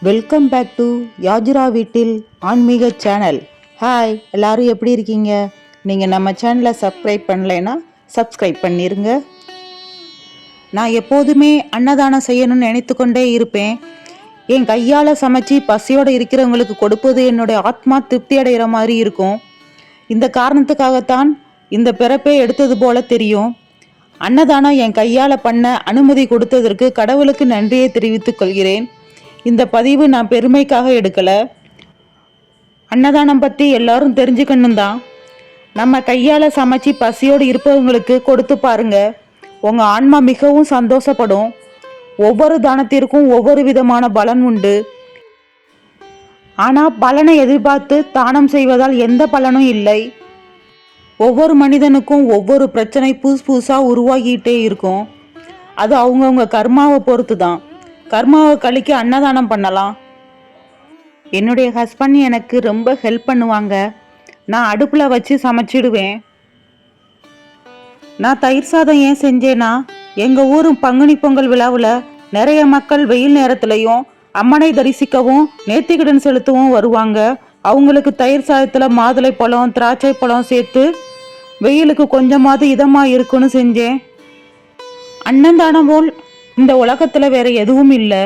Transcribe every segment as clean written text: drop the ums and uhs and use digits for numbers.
Welcome back to யாஜுரா வீட்டில் ஆன்மீக channel. Hi, எல்லாரும் எப்படி இருக்கீங்க? நீங்கள் நம்ம சேனலை சப்ஸ்கிரைப் பண்ணலைன்னா சப்ஸ்கிரைப் பண்ணிருங்க. நான் எப்போதுமே அன்னதானம் செய்யணும்னு நினைத்து கொண்டே இருப்பேன். என் கையால் சமைச்சு பசியோடு இருக்கிறவங்களுக்கு கொடுப்பது என்னுடைய ஆத்மா திருப்தி அடைகிற மாதிரி இருக்கும். இந்த காரணத்துக்காகத்தான் இந்த பிறப்பே எடுத்தது போல தெரியும். அன்னதானம் என் கையால் பண்ண அனுமதி கொடுத்ததற்கு கடவுளுக்கு நன்றியை தெரிவித்துக் கொள்கிறேன். இந்த பதிவு நான் பெருமைக்காக எடுக்கலை. அன்னதானம் பற்றி எல்லாரும் தெரிஞ்சுக்கணும் தான். நம்ம கையால் சமைச்சு பசியோடு இருப்பவங்களுக்கு கொடுத்து பாருங்க. உங்கள் ஆன்மா மிகவும் சந்தோஷப்படும். ஒவ்வொரு தானத்திற்கும் ஒவ்வொரு விதமான பலன் உண்டு. ஆனால் பலனை எதிர்பார்த்து தானம் செய்வதால் எந்த பலனும் இல்லை. ஒவ்வொரு மனிதனுக்கும் ஒவ்வொரு பிரச்சனை புதுசாக உருவாகிட்டே இருக்கும். அது அவங்கவுங்க கர்மாவை பொறுத்து தான். கர்மாவை கழிக்க அன்னதானம் பண்ணலாம். என்னுடைய ஹஸ்பண்ட் எனக்கு ரொம்ப ஹெல்ப் பண்ணுவாங்க. நான் அடுப்பில் வச்சு சமைச்சிடுவேன். நான் தயிர் சாதம் ஏன் செஞ்சேன்னா, எங்கள் ஊர் பங்குனி பொங்கல் விழாவில் நிறைய மக்கள் வெயில் நேரத்துலையும் அம்மனை தரிசிக்கவும் நேர்த்திக்கடன் செலுத்தவும் வருவாங்க. அவங்களுக்கு தயிர் சாதத்தில் மாதுளை பழம் திராட்சை பழம் சேர்த்து வெயிலுக்கு கொஞ்சமாவது இதமாக இருக்குன்னு செஞ்சேன். அன்னதானம் போல் இந்த உலகத்தில் வேற எதுவும் இல்லை.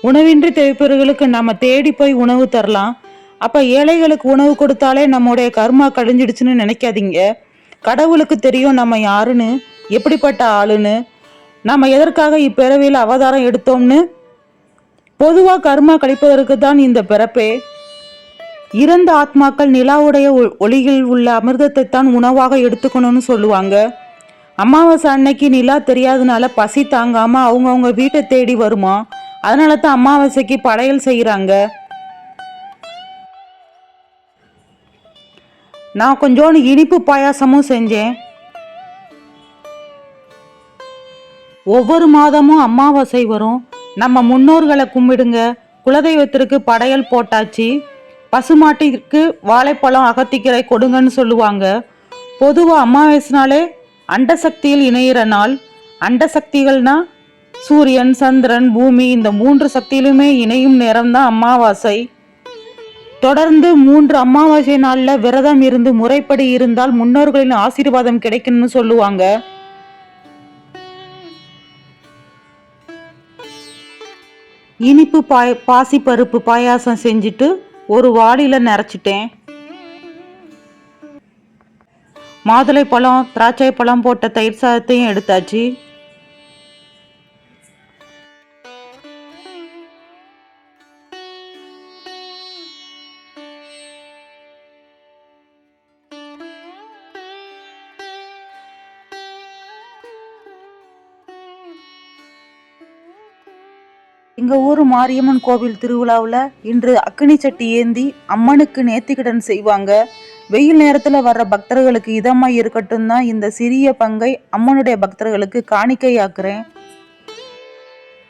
உணவின்றி தவிப்பவர்களுக்கு நம்ம தேடி போய் உணவு தரலாம். அப்போ ஏழைகளுக்கு உணவு கொடுத்தாலே நம்முடைய கர்மா கழிஞ்சிடுச்சுன்னு நினைக்காதீங்க. கடவுளுக்கு தெரியும் நம்ம யாருன்னு, எப்படிப்பட்ட ஆளுன்னு, நம்ம எதற்காக இப்பிறவியில் அவதாரம் எடுத்தோம்னு. பொதுவாக கர்மா கழிப்பதற்கு தான் இந்த பிறப்பே. இறந்த ஆத்மாக்கள் நிலாவுடைய ஒளியில் உள்ள அமிர்தத்தை தான் உணவாக எடுத்துக்கணும்னு சொல்லுவாங்க. அமாவாசை அன்னைக்கு நிலா தெரியாதனால பசி தாங்காம அவங்கவுங்க வீட்டை தேடி வருமா. அதனால தான் அமாவாசைக்கு படையல் செய்யறாங்க. நான் கொஞ்சோண்டு இனிப்பு பாயாசமும் செஞ்சேன். ஒவ்வொரு மாதமும் அமாவாசை வரும். நம்ம முன்னோர்களை கும்பிடுங்க. குலதெய்வத்திற்கு படையல் போட்டாச்சு. பசுமாட்டிற்கு வாழைப்பழம் அகத்திக்கீரை கொடுங்கன்னு சொல்லுவாங்க. பொதுவாக அமாவாசைனாலே அண்டசக்தியில் இணையிற நாள். அண்டசக்திகள்னா சூரியன், சந்திரன், பூமி, இந்த 3 சக்தியிலுமே இணையும் நேரம்தான் அமாவாசை. தொடர்ந்து 3 அமாவாசை நாளில் விரதம் இருந்து முறைப்படி இருந்தால் முன்னோர்களின் ஆசீர்வாதம் கிடைக்கும்னு சொல்லுவாங்க. இனிப்பு பாசிப்பருப்பு பாயாசம் செஞ்சுட்டு ஒரு வாளியில் நிறச்சிட்டேன். மாதுளை பழம் திராட்சை பழம் போட்ட தயிர் சாதத்தையும் எடுத்தாச்சு. எங்கள் ஊர் மாரியம்மன் கோவில் திருவிழாவில் இன்று அக்கினி சட்டி ஏந்தி அம்மனுக்கு நேர்த்திக்கடன் செய்வாங்க. வெயில் நேரத்தில் வர்ற பக்தர்களுக்கு இதமாக இருக்கட்டும் தான் இந்த சிறிய பங்கை அம்மனுடைய பக்தர்களுக்கு காணிக்கையாக்குறேன்.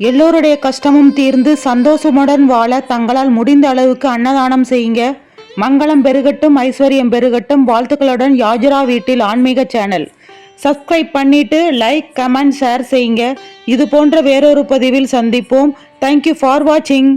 எல்லோருடைய கஷ்டமும் தீர்ந்து சந்தோஷமுடன் வாழ தங்களால் முடிந்த அளவுக்கு அன்னதானம் செய்யுங்க. மங்களம் பெருகட்டும், ஐஸ்வர்யம் பெருகட்டும். வாழ்த்துக்களுடன் யாஜுரா வீட்டில் ஆன்மீக சேனல். சப்ஸ்கிரைப் பண்ணிட்டு லைக், கமெண்ட், ஷேர் செய்யுங்க. இது போன்ற வேறொரு பதிவில் சந்திப்போம். தேங்க்யூ ஃபார் வாட்சிங்.